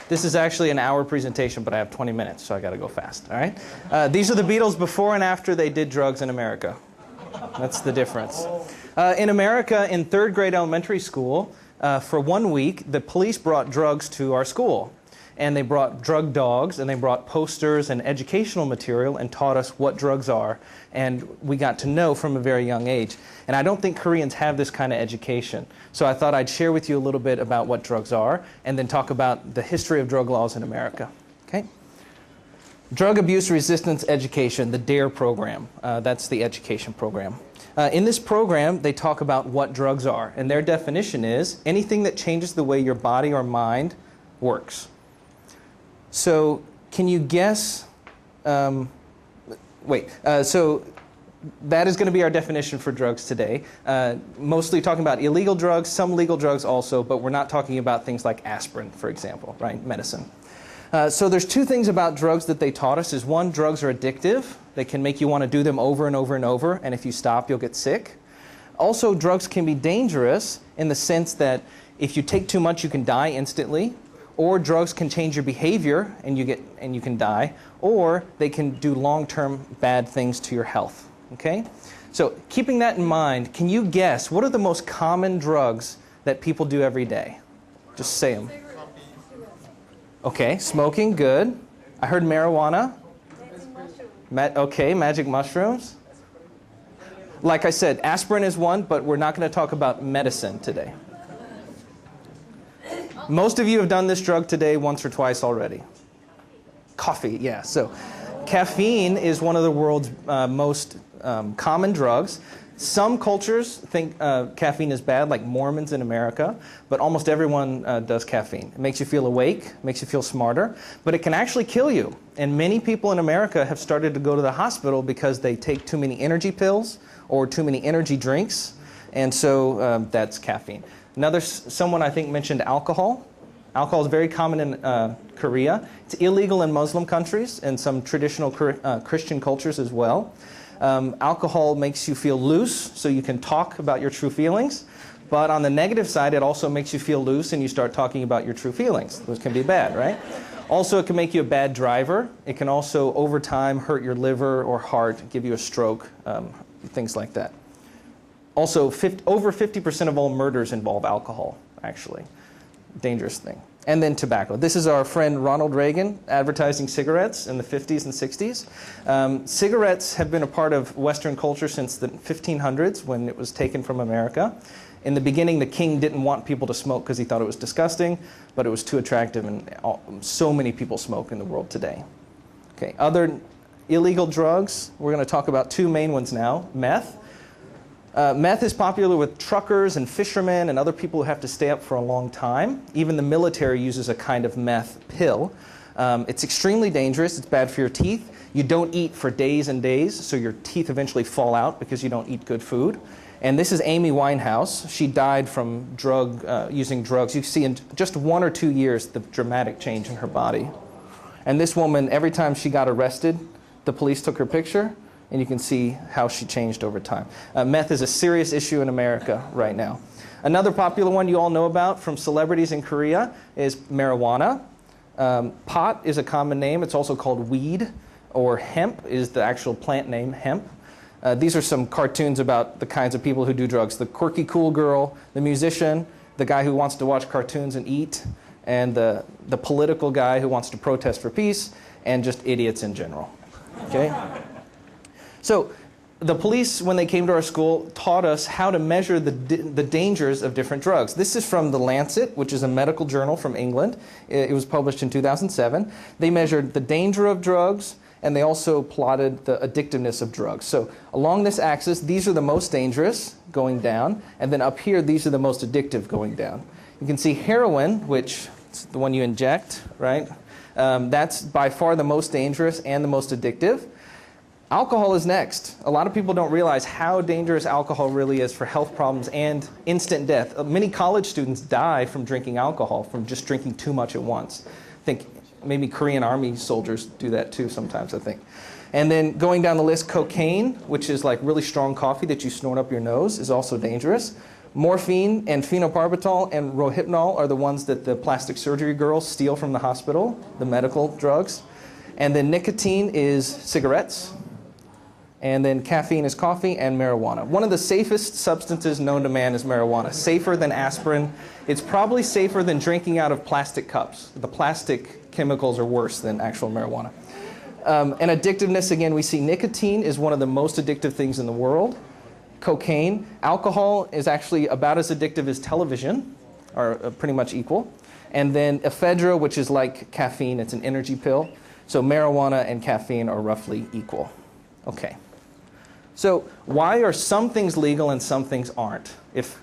This is actually an hour presentation, but I have 20 minutes, so I got to go fast. All right. These are the Beatles before and after they did drugs in America. That's the difference. In America, in third grade elementary school, for 1 week, the police brought drugs to our school. And they brought drug dogs, and they brought posters and educational material and taught us what drugs are. And we got to know from a very young age. And I don't think Koreans have this kind of education. So I thought I'd share with you a little bit about what drugs are, and then talk about the history of drug laws in America. Okay? Drug Abuse Resistance Education, the DARE program. That's the education program. In this program, they talk about what drugs are. And their definition is anything that changes the way your body or mind works. So can you guess, so that is going to be our definition for drugs today. Mostly talking about illegal drugs, some legal drugs also, but we're not talking about things like aspirin, for example, right, medicine. So there's two things about drugs that they taught us. Is one, drugs are addictive. They can make you want to do them over and over and over, and if you stop, you'll get sick. Also, drugs can be dangerous in the sense that if you take too much, you can die instantly. Or drugs can change your behavior and you can die, or they can do long-term bad things to your health. Okay? So keeping that in mind, can you guess what are the most common drugs that people do every day? Just say them. Okay, smoking, good. I heard marijuana. Okay, magic mushrooms. Like I said, aspirin is one, but we're not going to talk about medicine today. Most of you have done this drug today once or twice already. Coffee, yeah. So caffeine is one of the world's most common drugs. Some cultures think caffeine is bad, like Mormons in America, but almost everyone does caffeine. It makes you feel awake, makes you feel smarter, but it can actually kill you. And many people in America have started to go to the hospital because they take too many energy pills or too many energy drinks, and so that's caffeine. Someone I think mentioned alcohol. Alcohol is very common in Korea. It's illegal in Muslim countries and some traditional Christian cultures as well. Alcohol makes you feel loose, so you can talk about your true feelings. But on the negative side, it also makes you feel loose and you start talking about your true feelings. Those can be bad, right? Also, it can make you a bad driver. It can also, over time, hurt your liver or heart, give you a stroke, things like that. Also, over 50% of all murders involve alcohol, actually. Dangerous thing. And then tobacco. This is our friend Ronald Reagan advertising cigarettes in the 50s and 60s. Cigarettes have been a part of Western culture since the 1500s when it was taken from America. In the beginning, the king didn't want people to smoke because he thought it was disgusting, but it was too attractive, and so many people smoke in the world today. Okay, other illegal drugs, we're going to talk about two main ones now. Meth. Meth is popular with truckers and fishermen and other people who have to stay up for a long time. Even the military uses a kind of meth pill. It's extremely dangerous. It's bad for your teeth. You don't eat for days and days, so your teeth eventually fall out because you don't eat good food. And this is Amy Winehouse. She died from using drugs. You see in just 1 or 2 years the dramatic change in her body. And this woman, every time she got arrested, the police took her picture, and you can see how she changed over time. Meth is a serious issue in America right now. Another popular one you all know about from celebrities in Korea is marijuana. Pot is a common name. It's also called weed, or hemp is the actual plant name, hemp. These are some cartoons about the kinds of people who do drugs. The quirky cool girl, the musician, the guy who wants to watch cartoons and eat, and the political guy who wants to protest for peace, and just idiots in general. Okay? So the police, when they came to our school, taught us how to measure the dangers of different drugs. This is from The Lancet, which is a medical journal from England. It was published in 2007. They measured the danger of drugs, and they also plotted the addictiveness of drugs. So along this axis, these are the most dangerous, going down, and then up here, these are the most addictive, going down. You can see heroin, which is the one you inject, right? That's by far the most dangerous and the most addictive. Alcohol is next. A lot of people don't realize how dangerous alcohol really is for health problems and instant death. Many college students die from drinking alcohol, from just drinking too much at once. I think maybe Korean army soldiers do that too sometimes, I think. And then going down the list, cocaine, which is like really strong coffee that you snort up your nose, is also dangerous. Morphine and phenobarbital and rohypnol are the ones that the plastic surgery girls steal from the hospital, the medical drugs. And then nicotine is cigarettes. And then caffeine is coffee and marijuana. One of the safest substances known to man is marijuana. Safer than aspirin. It's probably safer than drinking out of plastic cups. The plastic chemicals are worse than actual marijuana. And addictiveness, again, we see nicotine is one of the most addictive things in the world. Cocaine. Alcohol is actually about as addictive as television, are pretty much equal. And then ephedra, which is like caffeine, it's an energy pill. So marijuana and caffeine are roughly equal. Okay. So why are some things legal and some things aren't? If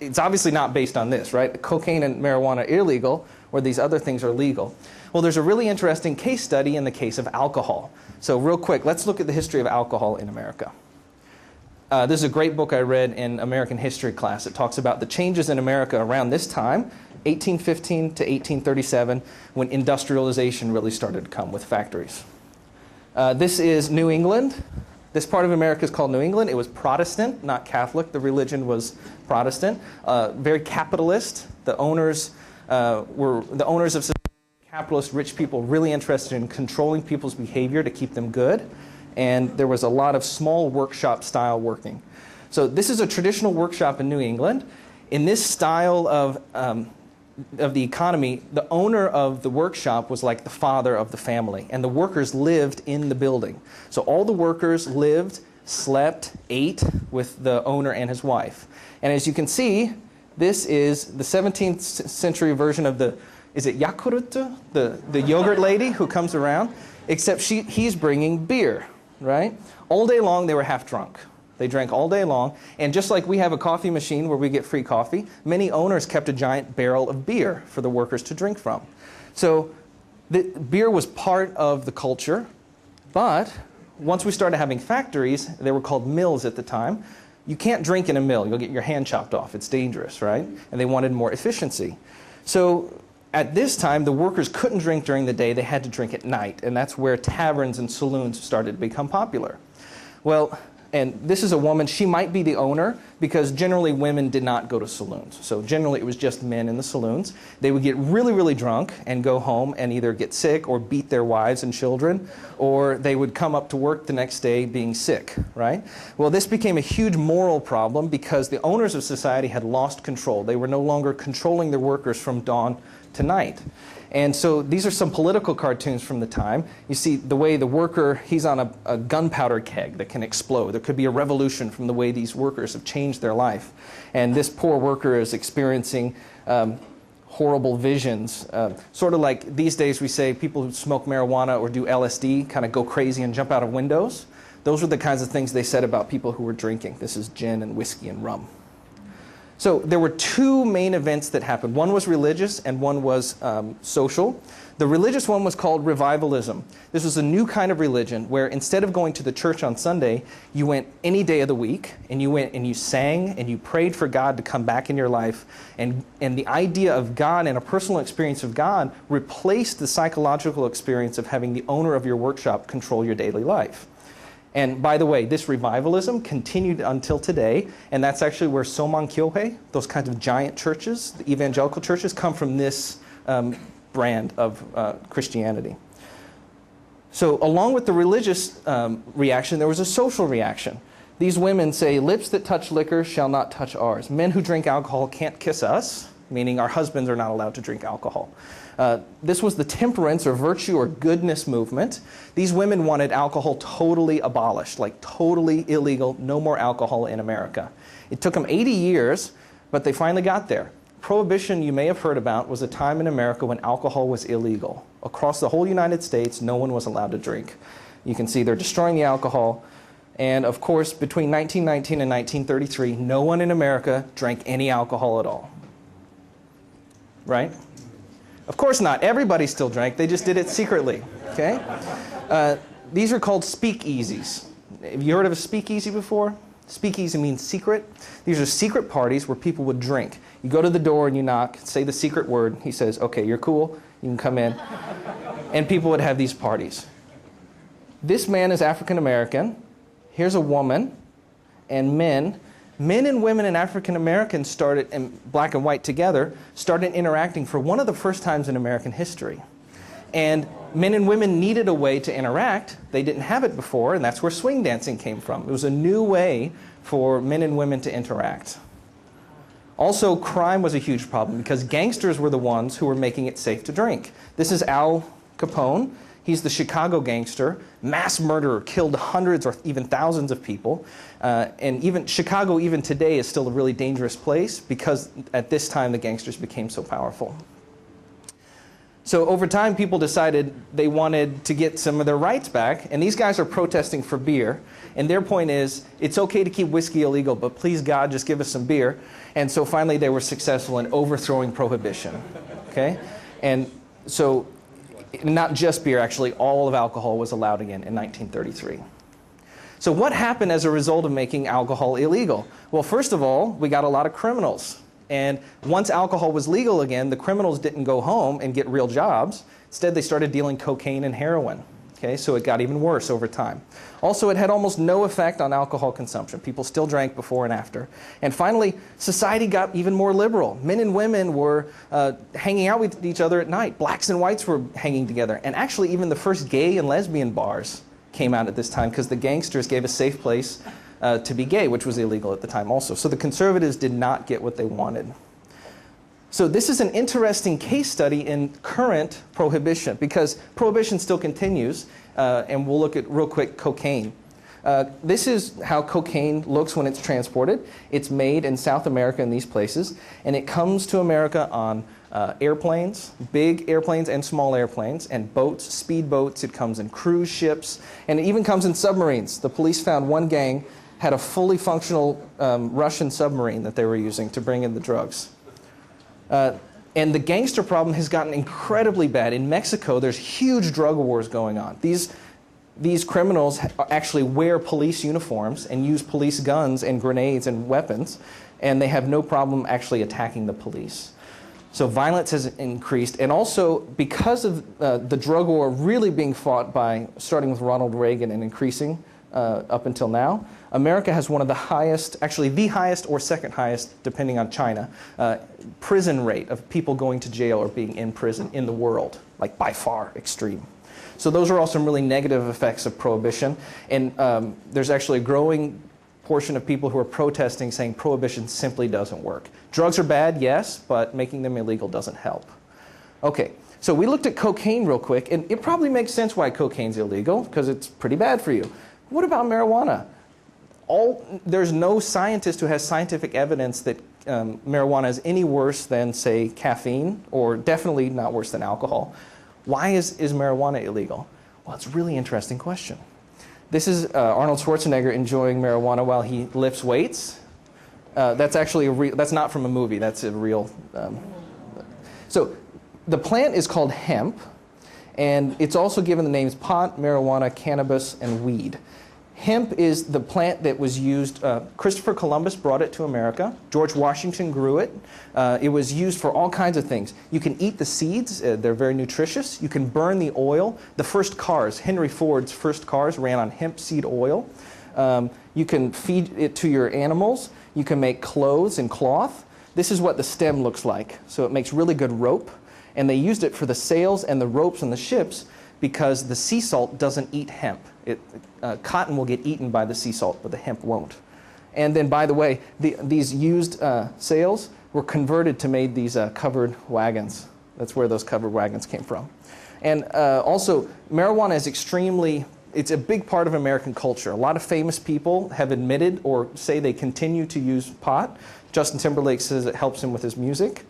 it's obviously not based on this, right? Cocaine and marijuana are illegal, or these other things are legal. Well, there's a really interesting case study in the case of alcohol. So real quick, let's look at the history of alcohol in America. This is a great book I read in American history class. It talks about the changes in America around this time, 1815 to 1837, when industrialization really started to come with factories. This is New England. This part of America is called New England. It was Protestant, not Catholic. The religion was Protestant. Very capitalist. The owners were the owners of capitalist rich people, really interested in controlling people's behavior to keep them good. And there was a lot of small workshop style working. So this is a traditional workshop in New England. In this style of the economy, the owner of the workshop was like the father of the family, and the workers lived in the building. So all the workers lived, slept, ate with the owner and his wife. And as you can see, this is the 17th century version of is it Yakult, the yogurt lady who comes around, except he's bringing beer, right? All day long they were half drunk. They drank all day long, and just like we have a coffee machine where we get free coffee, many owners kept a giant barrel of beer for the workers to drink from. So the beer was part of the culture, but once we started having factories, they were called mills at the time. You can't drink in a mill. You'll get your hand chopped off. It's dangerous, right? And they wanted more efficiency. So at this time, the workers couldn't drink during the day. They had to drink at night, and that's where taverns and saloons started to become popular. Well, and this is a woman. She might be the owner because generally women did not go to saloons. So generally it was just men in the saloons. They would get really, really drunk and go home and either get sick or beat their wives and children, or they would come up to work the next day being sick, right? Well, this became a huge moral problem because the owners of society had lost control. They were no longer controlling their workers from dawn to night. And so these are some political cartoons from the time. You see the way the worker, he's on a gunpowder keg that can explode. There could be a revolution from the way these workers have changed their life. And this poor worker is experiencing horrible visions. Sort of like these days we say people who smoke marijuana or do LSD kind of go crazy and jump out of windows. Those were the kinds of things they said about people who were drinking. This is gin and whiskey and rum. So there were two main events that happened. One was religious and one was social. The religious one was called revivalism. This was a new kind of religion where instead of going to the church on Sunday, you went any day of the week and you went and you sang and you prayed for God to come back in your life. And the idea of God and a personal experience of God replaced the psychological experience of having the owner of your workshop control your daily life. And by the way, this revivalism continued until today, and that's actually where Soman-kyohei, those kinds of giant churches, the evangelical churches, come from this brand of Christianity. So along with the religious reaction, there was a social reaction. These women say, lips that touch liquor shall not touch ours. Men who drink alcohol can't kiss us, meaning our husbands are not allowed to drink alcohol. This was the temperance or virtue or goodness movement. These women wanted alcohol totally abolished, like totally illegal, no more alcohol in America. It took them 80 years, but they finally got there. Prohibition, you may have heard about, was a time in America when alcohol was illegal. Across the whole United States, no one was allowed to drink. You can see they're destroying the alcohol. And of course, between 1919 and 1933, no one in America drank any alcohol at all. Right? Of course not. Everybody still drank. They just did it secretly. Okay? These are called speakeasies. Have you heard of a speakeasy before? Speakeasy means secret. These are secret parties where people would drink. You go to the door and you knock, say the secret word. He says, okay, you're cool. You can come in. And people would have these parties. This man is African American. Here's a woman and men. men and women and African Americans started, and black and white together, started interacting for one of the first times in American history. And men and women needed a way to interact. They didn't have it before, and that's where swing dancing came from. It was a new way for men and women to interact. Also, crime was a huge problem because gangsters were the ones who were making it safe to drink. This is Al Capone. He's the Chicago gangster, mass murderer, killed hundreds or even thousands of people. And even Chicago, even today, is still a really dangerous place because at this time the gangsters became so powerful. So over time, people decided they wanted to get some of their rights back, and these guys are protesting for beer. And their point is, it's okay to keep whiskey illegal, but please God, just give us some beer. And so finally, they were successful in overthrowing prohibition. Okay, and so not just beer, actually, all of alcohol was allowed again in 1933. So what happened as a result of making alcohol illegal? Well, first of all, we got a lot of criminals. And once alcohol was legal again, the criminals didn't go home and get real jobs. Instead, they started dealing cocaine and heroin. Okay, so it got even worse over time. Also, it had almost no effect on alcohol consumption. People still drank before and after. And finally, society got even more liberal. Men and women were hanging out with each other at night. Blacks and whites were hanging together. And actually, even the first gay and lesbian bars came out at this time because the gangsters gave a safe place to be gay, which was illegal at the time also. So the conservatives did not get what they wanted. So this is an interesting case study in current prohibition because prohibition still continues, and we'll look at real quick cocaine. This is how cocaine looks when it's transported. It's made in South America in these places, and it comes to America on airplanes, big airplanes and small airplanes, and boats, speedboats. It comes in cruise ships, and it even comes in submarines. The police found one gang had a fully functional Russian submarine that they were using to bring in the drugs. And the gangster problem has gotten incredibly bad. In Mexico, there's huge drug wars going on. These criminals actually wear police uniforms and use police guns and grenades and weapons, and they have no problem actually attacking the police. So violence has increased, and also because of the drug war really being fought by, starting with Ronald Reagan and increasing up until now, America has one of the highest, actually the highest or second highest, depending on China, prison rate of people going to jail or being in prison in the world, like by far extreme. So those are all some really negative effects of prohibition. And there's actually a growing portion of people who are protesting saying prohibition simply doesn't work. Drugs are bad, yes, but making them illegal doesn't help. Okay, so we looked at cocaine real quick, and it probably makes sense why cocaine's illegal, because it's pretty bad for you. What about marijuana? There's no scientist who has scientific evidence that marijuana is any worse than, say, caffeine, or definitely not worse than alcohol. Why is marijuana illegal? Well, it's a really interesting question. This is Arnold Schwarzenegger enjoying marijuana while he lifts weights. That's actually that's not from a movie. That's a real. So the plant is called hemp, and it's also given the names pot, marijuana, cannabis, and weed. Hemp is the plant that was used, Christopher Columbus brought it to America. George Washington grew it. It was used for all kinds of things. You can eat the seeds, they're very nutritious. You can burn the oil. The first cars, Henry Ford's first cars ran on hemp seed oil. You can feed it to your animals. You can make clothes and cloth. This is what the stem looks like. So it makes really good rope. And they used it for the sails and the ropes on the ships because the sea salt doesn't eat hemp. Cotton will get eaten by the sea salt, but the hemp won't. And then, by the way, these used sails were converted to make these covered wagons. That's where those covered wagons came from. And also, marijuana is it's a big part of American culture. A lot of famous people have admitted or say they continue to use pot. Justin Timberlake says it helps him with his music.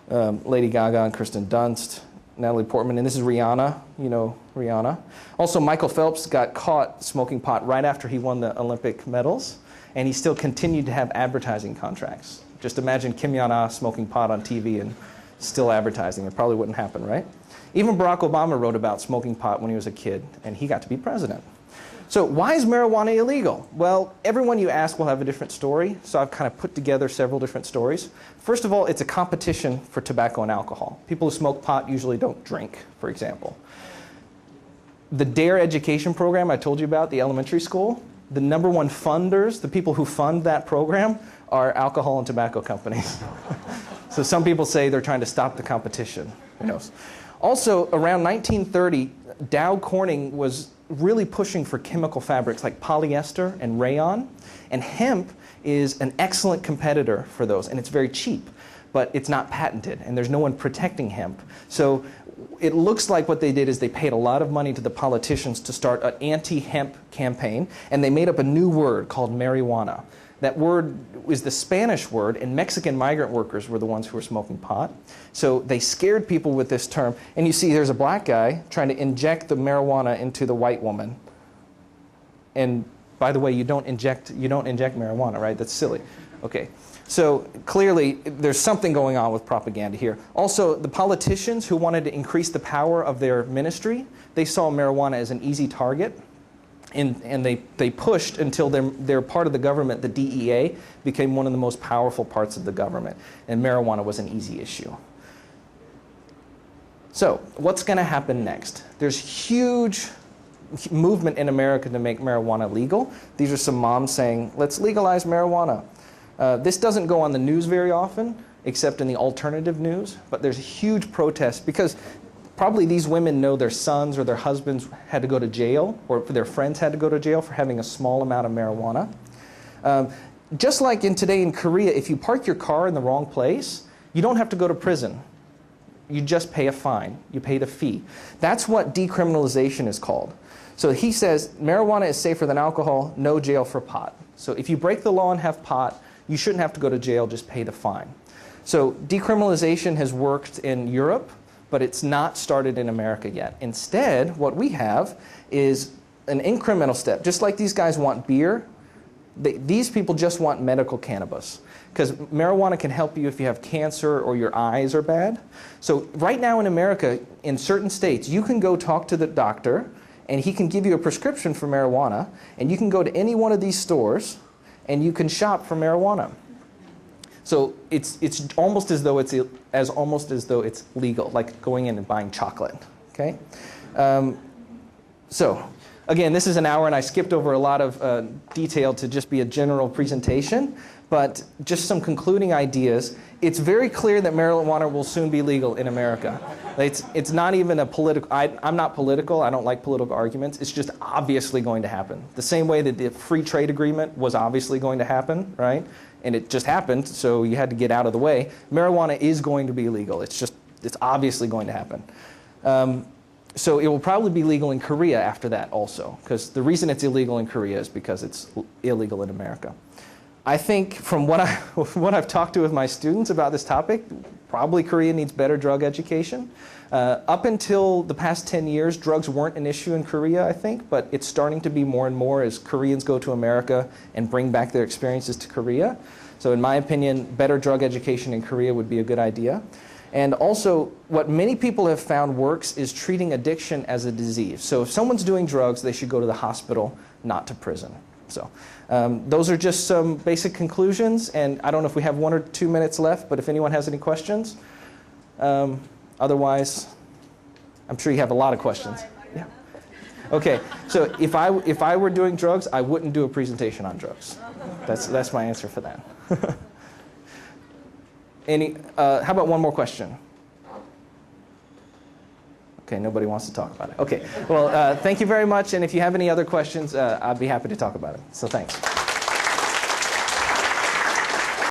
Lady Gaga and Kristen Dunst, Natalie Portman, and this is Rihanna, you know Rihanna. Also, Michael Phelps got caught smoking pot right after he won the Olympic medals, and he still continued to have advertising contracts. Just imagine Kim Jong-un smoking pot on TV and still advertising. It probably wouldn't happen, right? Even Barack Obama wrote about smoking pot when he was a kid, and he got to be president. So why is marijuana illegal? Well, everyone you ask will have a different story, so I've kind of put together several different stories. First of all, it's a competition for tobacco and alcohol. People who smoke pot usually don't drink, for example. The DARE education program I told you about, the elementary school, the #1 funders, the people who fund that program, are alcohol and tobacco companies. So some people say they're trying to stop the competition. Who knows? Also, around 1930, Dow Corning was really pushing for chemical fabrics like polyester and rayon. And hemp is an excellent competitor for those, and it's very cheap. But it's not patented, and there's no one protecting hemp. So it looks like what they did is they paid a lot of money to the politicians to start an anti-hemp campaign, and they made up a new word called marijuana. That word is the Spanish word, and Mexican migrant workers were the ones who were smoking pot. So they scared people with this term. And you see there's a black guy trying to inject the marijuana into the white woman. And by the way, you don't inject marijuana, right? That's silly. Okay. So clearly, there's something going on with propaganda here. Also, the politicians who wanted to increase the power of their ministry, they saw marijuana as an easy target. And they pushed until they're part of the government. The DEA became one of the most powerful parts of the government. And marijuana was an easy issue. So what's going to happen next? There's huge movement in America to make marijuana legal. These are some moms saying, let's legalize marijuana. This doesn't go on the news very often, except in the alternative news. But there's a huge protest because probably these women know their sons or their husbands had to go to jail, or their friends had to go to jail for having a small amount of marijuana. Just like today in Korea, if you park your car in the wrong place, you don't have to go to prison. You just pay a fine. You pay the fee. That's what decriminalization is called. So he says marijuana is safer than alcohol, no jail for pot. So if you break the law and have pot, you shouldn't have to go to jail, just pay the fine. So decriminalization has worked in Europe, but it's not started in America yet. Instead, what we have is an incremental step. Just like these guys want beer, these people just want medical cannabis. Because marijuana can help you if you have cancer or your eyes are bad. So right now in America, in certain states, you can go talk to the doctor, and he can give you a prescription for marijuana, and you can go to any one of these stores, and you can shop for marijuana. So it's almost as though it's legal, like going in and buying chocolate. Okay. So again, this is an hour, and I skipped over a lot of detail to just be a general presentation. But just some concluding ideas. It's very clear that marijuana will soon be legal in America. It's not even a political. I'm not political. I don't like political arguments. It's just obviously going to happen. The same way that the free trade agreement was obviously going to happen, right? And it just happened, so you had to get out of the way. Marijuana is going to be legal. It's obviously going to happen. So it will probably be legal in Korea after that also, because the reason it's illegal in Korea is because it's illegal in America. I think from what I've talked to with my students about this topic, probably Korea needs better drug education. Up until the past 10 years, drugs weren't an issue in Korea, I think, but it's starting to be more and more as Koreans go to America and bring back their experiences to Korea. So in my opinion, better drug education in Korea would be a good idea. And also, what many people have found works is treating addiction as a disease. So if someone's doing drugs, they should go to the hospital, not to prison. So those are just some basic conclusions, and I don't know if we have 1 or 2 minutes left, but if anyone has any questions. Otherwise, I'm sure you have a lot of questions. Yeah. Okay, so if I were doing drugs, I wouldn't do a presentation on drugs. That's my answer for that. How about one more question? Okay, nobody wants to talk about it. Okay, well, thank you very much, and if you have any other questions, I'd be happy to talk about it. So thanks.